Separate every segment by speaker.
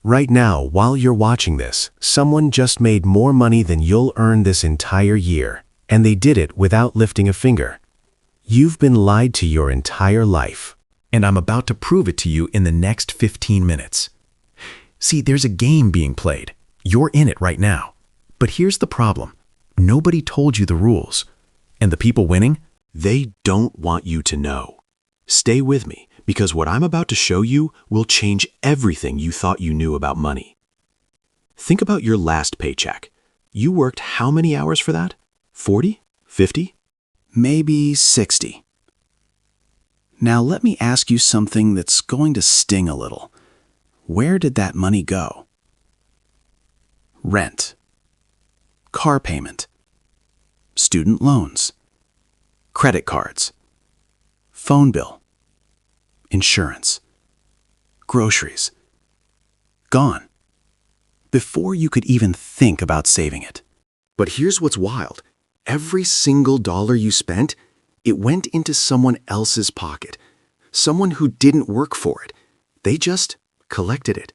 Speaker 1: Right now, while you're watching this, someone just made more money than you'll earn this entire year, and they did it without lifting a finger. You've been lied to your entire life, and I'm about to prove it to you in the next 15 minutes. See, there's a game being played. You're in it right now. But here's the problem. Nobody told you the rules. And the people winning?
Speaker 2: They don't want you to know. Stay with me, because what I'm about to show you will change everything you thought you knew about money. Think about your last paycheck. You worked how many hours for that? 40? 50?
Speaker 3: Maybe 60. Now let me ask you something that's going to sting a little. Where did that money go? Rent, car payment, student loans, credit cards, phone bill, insurance, groceries. Gone. Before you could even think about saving it.
Speaker 2: But here's what's wild. Every single dollar you spent, it went into someone else's pocket. Someone who didn't work for it. They just collected it.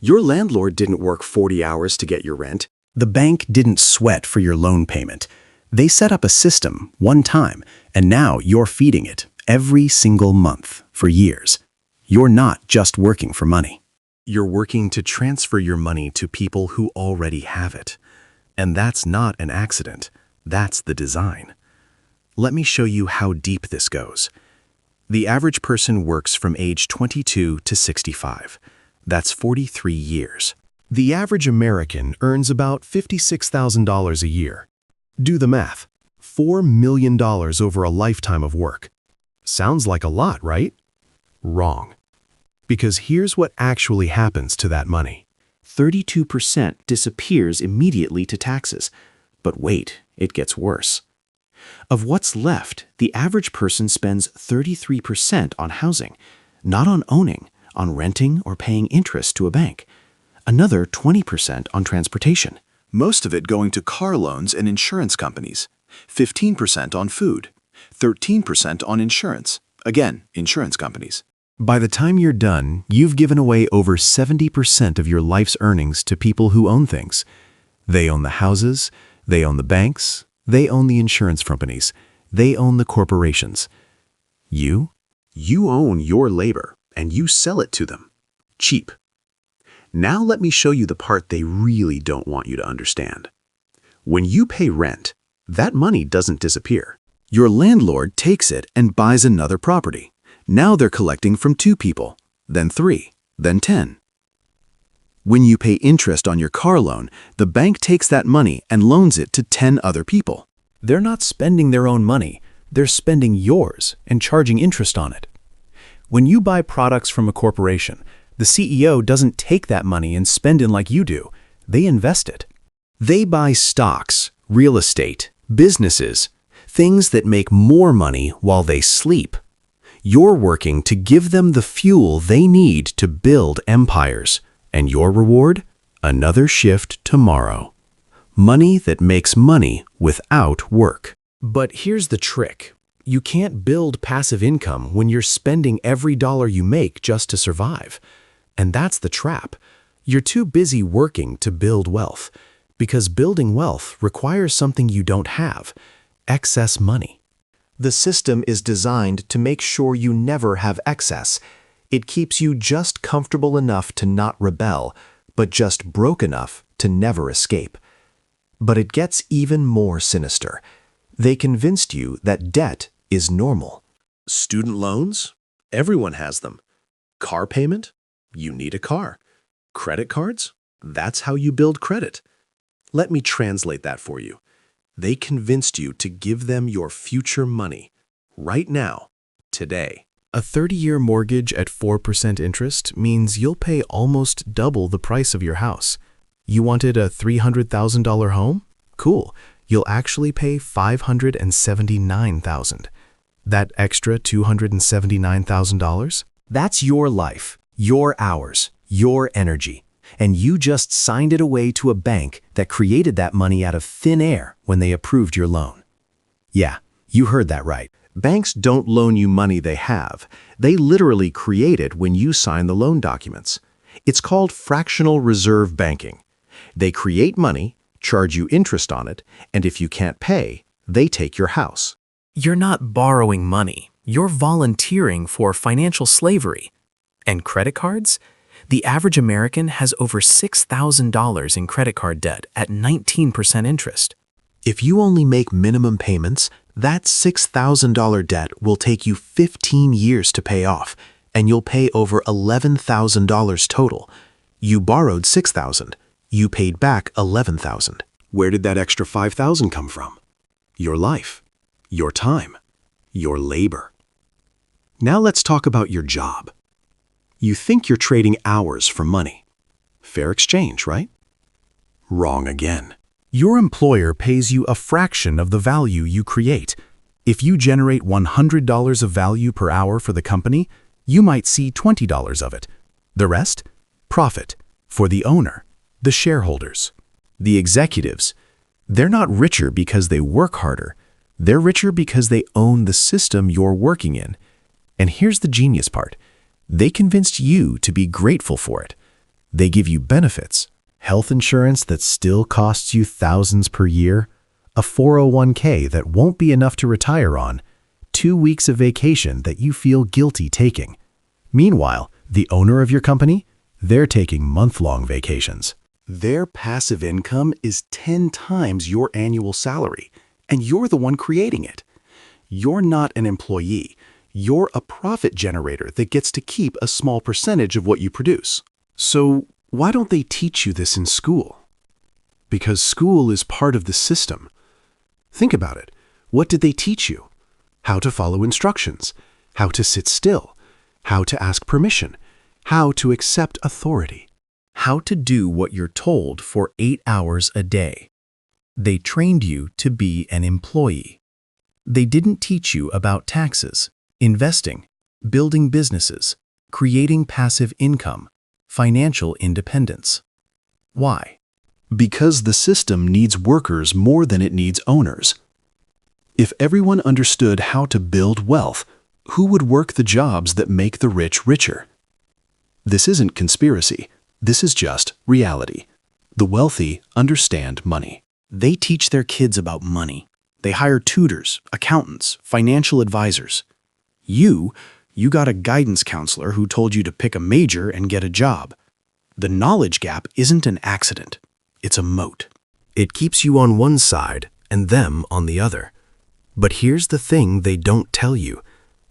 Speaker 2: Your landlord didn't work 40 hours to get your rent.
Speaker 3: The bank didn't sweat for your loan payment. They set up a system one time, and now you're feeding it every single month for years. You're not just working for money.
Speaker 1: You're working to transfer your money to people who already have it. And that's not an accident. That's the design. Let me show you how deep this goes. The average person works from age 22 to 65. That's 43 years. The average American earns about $56,000 a year. Do the math. $4 million over a lifetime of work. Sounds like a lot, right? Wrong. Because here's what actually happens to that money.
Speaker 2: 32% disappears immediately to taxes. But wait, it gets worse. Of what's left, the average person spends 33% on housing, not on owning, on renting or paying interest to a bank. Another 20% on transportation.
Speaker 3: Most of it going to car loans and insurance companies. 15% on food. 13% on insurance. Again, insurance companies.
Speaker 1: By the time you're done, you've given away over 70% of your life's earnings to people who own things. They own the houses, they own the banks, they own the insurance companies, they own the corporations. You own your labor, and you sell it to them. Cheap. Now let me show you the part they really don't want you to understand. When you pay rent, that money doesn't disappear.
Speaker 3: Your landlord takes it and buys another property. Now they're collecting from 2 people, then 3, then 10. When you pay interest on your car loan, the bank takes that money and loans it to 10 other people.
Speaker 1: They're not spending their own money, they're spending yours and charging interest on it. When you buy products from a corporation, the CEO doesn't take that money and spend it like you do. They invest it. They buy stocks, real estate, businesses, things that make more money while they sleep. You're working to give them the fuel they need to build empires. And your reward? Another shift tomorrow. Money that makes money without work. But here's the trick. You can't build passive income when you're spending every dollar you make just to survive. And that's the trap. You're too busy working to build wealth, because building wealth requires something you don't have: excess money. The system is designed to make sure you never have excess. It keeps you just comfortable enough to not rebel, but just broke enough to never escape. But it gets even more sinister. They convinced you that debt is normal. Student loans? Everyone has them. Car payment? You need a car. Credit cards? That's how you build credit. Let me translate that for you. They convinced you to give them your future money, right now, today. A 30-year mortgage at 4% interest means you'll pay almost double the price of your house. You wanted a $300,000 home? Cool. You'll actually pay $579,000. That extra $279,000? That's your life, your hours, your energy. And you just signed it away to a bank that created that money out of thin air when they approved your loan. Yeah, you heard that right. Banks don't loan you money they have. They literally create it when you sign the loan documents.
Speaker 3: It's called fractional reserve banking. They create money, charge you interest on it, and if you can't pay, they take your house.
Speaker 1: You're not borrowing money. You're volunteering for financial slavery. And credit cards? The average American has over $6,000 in credit card debt at 19% interest.
Speaker 3: If you only make minimum payments, that $6,000 debt will take you 15 years to pay off, and you'll pay over $11,000 total. You borrowed $6,000. You paid back $11,000. Where did that extra $5,000 come from? Your life, your time, your labor. Now let's talk about your job. You think you're trading hours for money. Fair exchange, right? Wrong again. Your employer pays you a fraction of the value you create. If you generate $100 of value per hour for the company, you might see $20 of it. The rest? Profit for the owner, the shareholders. The executives, they're not richer because they work harder. They're richer because they own the system you're working in. And here's the genius part. They convinced you to be grateful for it. They give you benefits, health insurance that still costs you thousands per year, a 401k that won't be enough to retire on, 2 weeks of vacation that you feel guilty taking. Meanwhile, the owner of your company, they're taking month-long vacations. Their passive income is 10 times your annual salary, and you're the one creating it. You're not an employee. You're a profit generator that gets to keep a small percentage of what you produce. So why don't they teach you this in school? Because school is part of the system. Think about it. What did they teach you? How to follow instructions, how to sit still, how to ask permission, how to accept authority, how to do what you're told for 8 hours a day. They trained you to be an employee. They didn't teach you about taxes, investing, building businesses, creating passive income, financial independence. Why? Because the system needs workers more than it needs owners. If everyone understood how to build wealth, who would work the jobs that make the rich richer? This isn't conspiracy. This is just reality. The wealthy understand money. They teach their kids about money. They hire tutors, accountants, financial advisors. You got a guidance counselor who told you to pick a major and get a job. The knowledge gap isn't an accident. It's a moat. It keeps you on one side and them on the other. But here's the thing they don't tell you,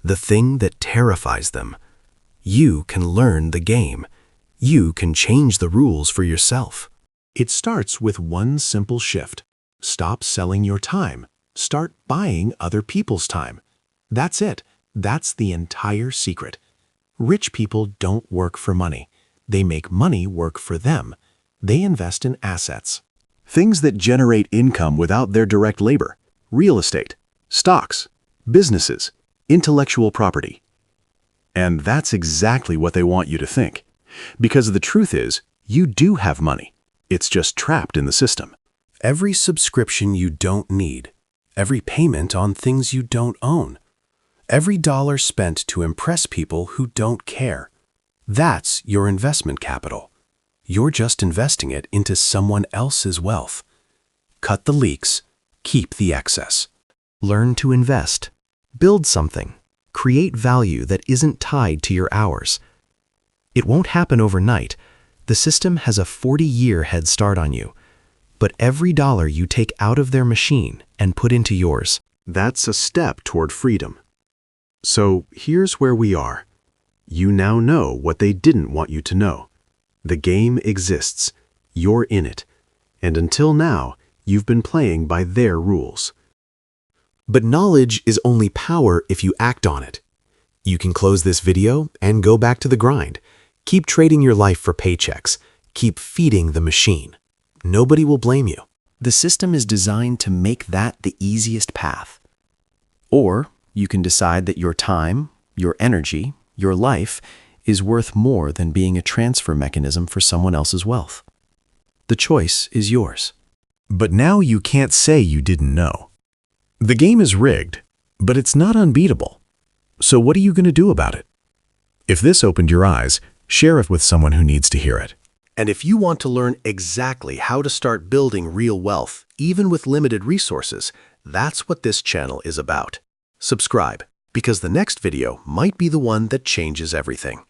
Speaker 3: the thing that terrifies them. You can learn the game. You can change the rules for yourself. It starts with one simple shift. Stop selling your time. Start buying other people's time. That's it. That's the entire secret. Rich people don't work for money. They make money work for them. They invest in assets. Things that generate income without their direct labor. Real estate, stocks, businesses, intellectual property. And that's exactly what they want you to think. Because the truth is, you do have money. It's just trapped in the system. Every subscription you don't need. Every payment on things you don't own. Every dollar spent to impress people who don't care. That's your investment capital. You're just investing it into someone else's wealth. Cut the leaks, keep the excess. Learn to invest. Build something. Create value that isn't tied to your hours. It won't happen overnight. The system has a 40-year head start on you. But every dollar you take out of their machine and put into yours, that's a step toward freedom. So here's where we are. You now know what they didn't want you to know. The game exists. You're in it. And until now, you've been playing by their rules. But knowledge is only power if you act on it. You can close this video and go back to the grind. Keep trading your life for paychecks. Keep feeding the machine. Nobody will blame you. The system is designed to make that the easiest path. Or you can decide that your time, your energy, your life is worth more than being a transfer mechanism for someone else's wealth. The choice is yours. But now you can't say you didn't know. The game is rigged, but it's not unbeatable. So what are you going to do about it? If this opened your eyes,
Speaker 1: Share it with someone who needs to hear it.
Speaker 4: And if you want to learn exactly how to start building real wealth, even with limited resources, that's what this channel is about. Subscribe, because the next video might be the one that changes everything.